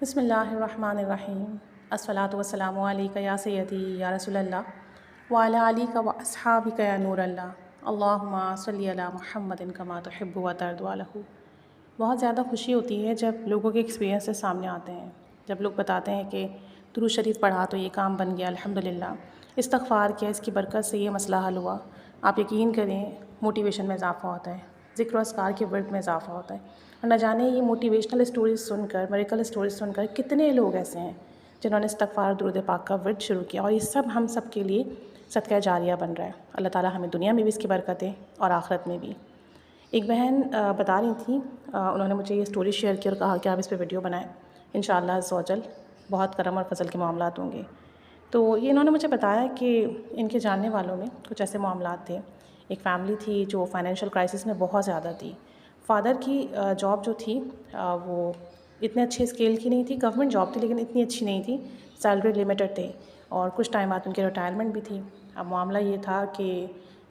बिस्मिल्लाहिर्रहमानिर्रहीम। अस्सलातु वस्सलामु अलैका या सय्यदी या रसूलल्लाह व अला आलिका व अस्हाबिका या नूरल्लाह। अल्लाहुम्मा सल्लि अला मुहम्मदिन कमा तुहिब्बु व तर्दु लहू। बहुत ज़्यादा खुशी होती है जब लोगों के एक्सपीरियंसेस सामने आते हैं, जब लोग बताते हैं कि दुरूद शरीफ पढ़ा तो ये काम बन गया अल्हम्दुलिल्लाह, इस्तग़फ़ार किया इसकी बरकत से ये मसला हल हुआ। आप यकीन करें मोटिवेशन में इज़ाफ़ा होता है, ज़िक्र व अस्कार के वर्क में इज़ाफ़ा होता है। और न जाने ये मोटिवेशनल स्टोरीज़ सुनकर, मिरेकल स्टोरीज़ सुनकर कितने लोग ऐसे हैं जिन्होंने इस्तग़फ़ार दुरूद पाक का वर्क शुरू किया, और ये सब हम सब के लिए सदका जारिया बन रहा है। अल्लाह ताला हमें दुनिया में भी इसकी बरकतें और आखिरत में भी। एक बहन बता रही थी, उन्होंने मुझे ये स्टोरी शेयर की और कहा कि आप इस पे वीडियो बनाएं, इंशाअल्लाह अज़्ज़ व जल बहुत करम और फ़ज़ल के मामलात होंगे। तो ये इन्होंने मुझे बताया कि इनके जानने वालों में कुछ ऐसे मामलात थे। एक फ़ैमिली थी जो फ़ाइनेंशियल क्राइसिस में बहुत ज़्यादा थी। फ़ादर की जॉब जो थी वो इतने अच्छे स्केल की नहीं थी, गवर्नमेंट जॉब थी लेकिन इतनी अच्छी नहीं थी, सैलरी लिमिटेड थे और कुछ टाइम बाद उनकी रिटायरमेंट भी थी। अब मामला ये था कि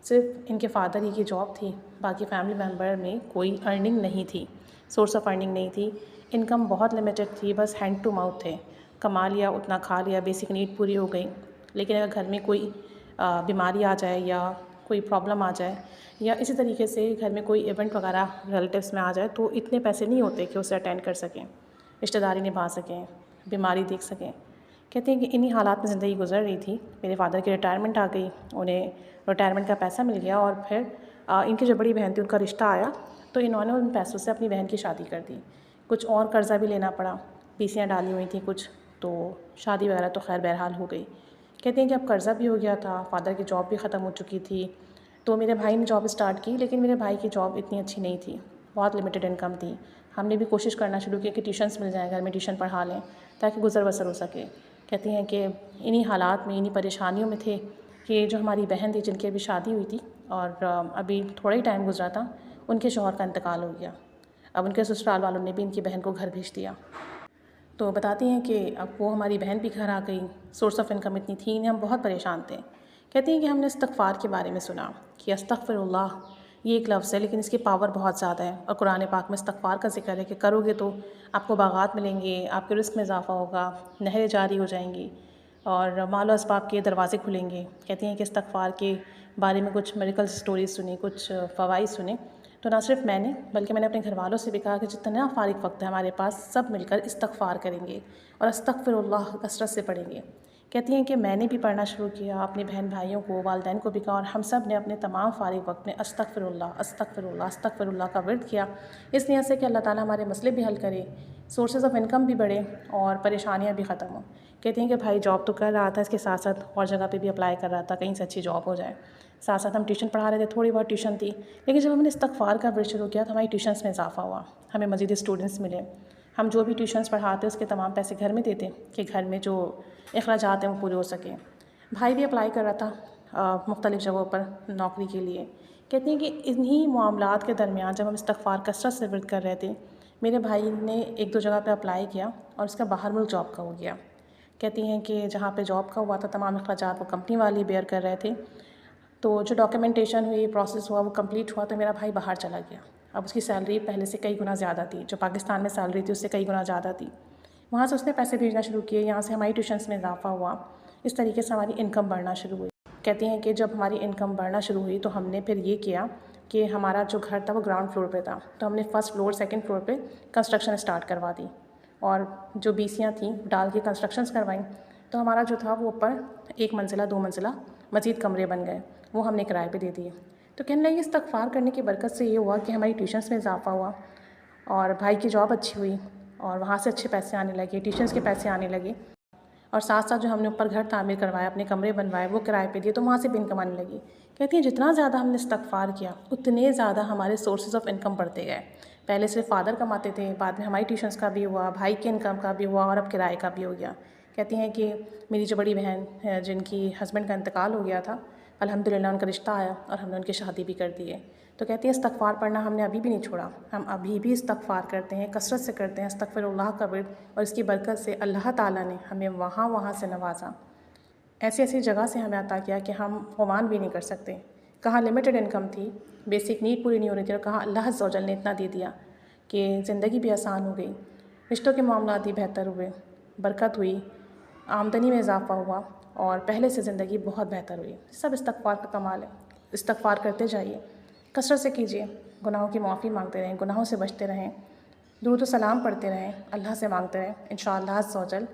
सिर्फ इनके फ़ादर ही की जॉब थी, बाकी फैमिली मेम्बर में कोई अर्निंग नहीं थी, सोर्स ऑफ अर्निंग नहीं थी, इनकम बहुत लिमिटेड थी, बस हैंड टू माउथ थे, कमा लिया उतना खा लिया, बेसिक नीड पूरी हो गई। लेकिन अगर घर में कोई बीमारी आ जाए या कोई प्रॉब्लम आ जाए या इसी तरीके से घर में कोई इवेंट वगैरह रिलेटिव्स में आ जाए तो इतने पैसे नहीं होते कि उसे अटेंड कर सकें, रिश्तेदारी निभा सकें, बीमारी देख सकें। कहते हैं कि इन्हीं हालात में ज़िंदगी गुजर रही थी। मेरे फ़ादर की रिटायरमेंट आ गई, उन्हें रिटायरमेंट का पैसा मिल गया और फिर इनकी जो बड़ी बहन थी उनका रिश्ता आया तो इन्होंने उन पैसों से अपनी बहन की शादी कर दी। कुछ और कर्ज़ा भी लेना पड़ा, पीसियाँ डाली हुई थी कुछ, तो शादी वगैरह तो खैर बहरहाल हो गई। कहते हैं कि अब कर्ज़ा भी हो गया था, फ़ादर की जॉब भी ख़त्म हो चुकी थी, तो मेरे भाई ने जॉब स्टार्ट की, लेकिन मेरे भाई की जॉब इतनी अच्छी नहीं थी, बहुत लिमिटेड इनकम थी। हमने भी कोशिश करना शुरू की कि ट्यूशन्स मिल जाएँ, घर में ट्यूशन पढ़ा लें ताकि गुज़र बसर हो सके। कहती हैं कि इन्हीं हालात में, इन्हीं परेशानियों में थे कि जो हमारी बहन थी जिनकी अभी शादी हुई थी और अभी थोड़ा ही टाइम गुजरा था, उनके शौहर का इंतकाल हो गया। अब उनके ससुराल वालों ने भी इनकी बहन को घर भेज दिया। तो बताती हैं कि अब वो हमारी बहन भी घर आ गई, सोर्स ऑफ इनकम इतनी थी नहीं, हम बहुत परेशान थे। कहती हैं कि हमने इस्तग़फ़ार के बारे में सुना कि अस्तग़फ़िरुल्लाह ये एक लफ्ज़ है लेकिन इसकी पावर बहुत ज़्यादा है, और कुरान पाक में इस्तग़फ़ार का ज़िक्र है कि करोगे तो आपको बाग़ात मिलेंगे, आपके रिज़्क़ में इज़ाफ़ा होगा, नहरें जारी हो जाएंगी और मालो असबाब के दरवाज़े खुलेंगे। कहती हैं कि इस्तग़फ़ार के बारे में कुछ मिरेकल स्टोरीज़ सुनी, कुछ फ़वाइद सुने, तो ना सिर्फ मैंने बल्कि मैंने अपने घर वालों से भी कहा कि जितना फ़ारिग वक्त है हमारे पास सब मिलकर इस्तग़फ़ार करेंगे और अस्तग़फ़िरुल्लाह कसरत से पढ़ेंगे। कहती हैं कि मैंने भी पढ़ना शुरू किया, अपने बहन भाइयों को, वालिदैन को भी कहा, और हम सब ने अपने तमाम फ़ारिग वक्त में अस्तग़फ़िरुल्लाह अस्तग़फ़िरुल्लाह अस्तग़फ़िरुल्लाह का विर्द किया, इस नियत से कि अल्लाह ताला हमारे मसले भी हल करे, सोर्सेज़ ऑफ इनकम भी बढ़े और परेशानियाँ भी ख़त्म हों। कहती हैं कि भाई जॉब तो कर रहा था, इसके साथ साथ और जगह पे भी अप्लाई कर रहा था, कहीं से अच्छी जॉब हो जाए। साथ साथ हम ट्यूशन पढ़ा रहे थे, थोड़ी बहुत ट्यूशन थी, लेकिन जब हमने इस्तग़फ़ार का विर्द शुरू किया तो हमारी ट्यूशन्स में इज़ाफ़ा हुआ, हमें मज़ीद स्टूडेंट्स मिले। हम जो भी ट्यूशन्स पढ़ाते उसके तमाम पैसे घर में देते कि घर में जो अख़राजात हैं वो पूरे हो सकें। भाई भी अप्लाई कर रहा था मुख्तलिफ़ जगहों पर नौकरी के लिए। कहती हैं कि इन्हीं मामलात के दरमियान जब हम इस्तग़फ़ार कसरत से विर्द कर रहे थे, मेरे भाई ने एक दो जगह पे अप्लाई किया और उसका बाहर मुल्क जॉब का हो गया। कहती हैं कि जहाँ पे जॉब का हुआ था तमाम अख़राजात वो कंपनी वाले बेयर कर रहे थे, तो जो डॉक्यूमेंटेशन हुई, प्रोसेस हुआ, वो कंप्लीट हुआ तो मेरा भाई बाहर चला गया। अब उसकी सैलरी पहले से कई गुना ज़्यादा थी, जो पाकिस्तान में सैलरी थी उससे कई गुना ज़्यादा थी। वहाँ से उसने पैसे भेजना शुरू किए, यहाँ से हमारी ट्यूशन्स में इज़ाफ़ा हुआ, इस तरीके से हमारी इनकम बढ़ना शुरू हुई। कहती हैं कि जब हमारी इनकम बढ़ना शुरू हुई तो हमने फिर ये किया कि हमारा जो घर था वो ग्राउंड फ्लोर पे था, तो हमने फर्स्ट फ्लोर सेकंड फ्लोर पे कंस्ट्रक्शन स्टार्ट करवा दी और जो बीसियाँ थीं डाल के कंस्ट्रक्शंस करवाईं, तो हमारा जो था वो ऊपर एक मंजिला दो मंजिला मज़ीद कमरे बन गए, वो हमने किराए पे दे दिए। तो कहने लगी इस्तग़फ़ार करने की बरकत से ये हुआ कि हमारी ट्यूशन्स में इज़ाफ़ा हुआ और भाई की जॉब अच्छी हुई और वहाँ से अच्छे पैसे आने लगे, ट्यूशन्स के पैसे आने लगे, और साथ साथ जो हमने ऊपर घर तामीर करवाया, अपने कमरे बनवाए, वो किराए पे दिए, तो वहाँ से भी इनकम आने लगी। कहती हैं जितना ज़्यादा हमने इस्तग़फ़ार किया उतने ज़्यादा हमारे सोर्सेज़ ऑफ इनकम बढ़ते गए। पहले सिर्फ फ़ादर कमाते थे, बाद में हमारी ट्यूशन्स का भी हुआ, भाई के इनकम का भी हुआ और अब किराए का भी हो गया। कहती हैं कि मेरी जो बड़ी बहन है जिनकी हस्बैंड का इंतकाल हो गया था, अल्हम्दुलिल्लाह उनका रिश्ता आया और हमने उनकी शादी भी कर दी है। तो कहती है इस्तग़फ़ार पढ़ना हमने अभी भी नहीं छोड़ा, हम अभी भी इस्तग़फ़ार करते हैं, कसरत से करते हैं अस्तग़फ़िरुल्लाह का विर्द, और इसकी बरकत से अल्लाह ताला ने हमें वहाँ से नवाजा, ऐसी ऐसी जगह से हमें अता किया कि हम गुमान भी नहीं कर सकते। कहाँ लिमिटेड इनकम थी, बेसिक नीड पूरी नहीं हो रही थी, और कहाँ अल्लाह अज़्ज़ व जल ने इतना दे दिया कि ज़िंदगी भी आसान हो गई। रिश्तों के मामलात भी बेहतर हुए, बरकत हुई, आमदनी में इजाफ़ा हुआ और पहले से ज़िंदगी बहुत बेहतर हुई। सब इस्तग़फ़ार का कमाल है। इस्तग़फ़ार करते जाइए, कसरत से कीजिए, गुनाहों की माफ़ी मांगते रहें, गुनाहों से बचते रहें, दुरूद व सलाम पढ़ते रहें, अल्लाह से मांगते रहें। इंशाअल्लाह अज़्ज़ व जल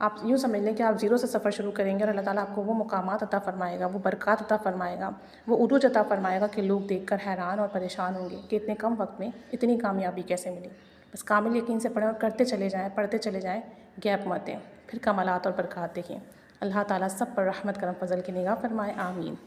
आप यूँ समझ लें कि आप ज़ीरो से सफ़र शुरू करेंगे और अल्लाह ताला आपको वो मुकामात अता फ़रमाएगा, वो बरक़ात अता फ़रमाएगा, वो उरूज अता फ़रमाएगा कि लोग देखकर हैरान और परेशान होंगे कि इतने कम वक्त में इतनी कामयाबी कैसे मिली। बस कामिल यकीन से पढ़ें और करते चले जाएँ, पढ़ते चले जाएँ, गैप मत दें, फिर कमालात और बरक़ात देखें। अल्लाह ताला सब पर रहमत करम फ़ज़ल की निगाह फ़रमाए। आमीन।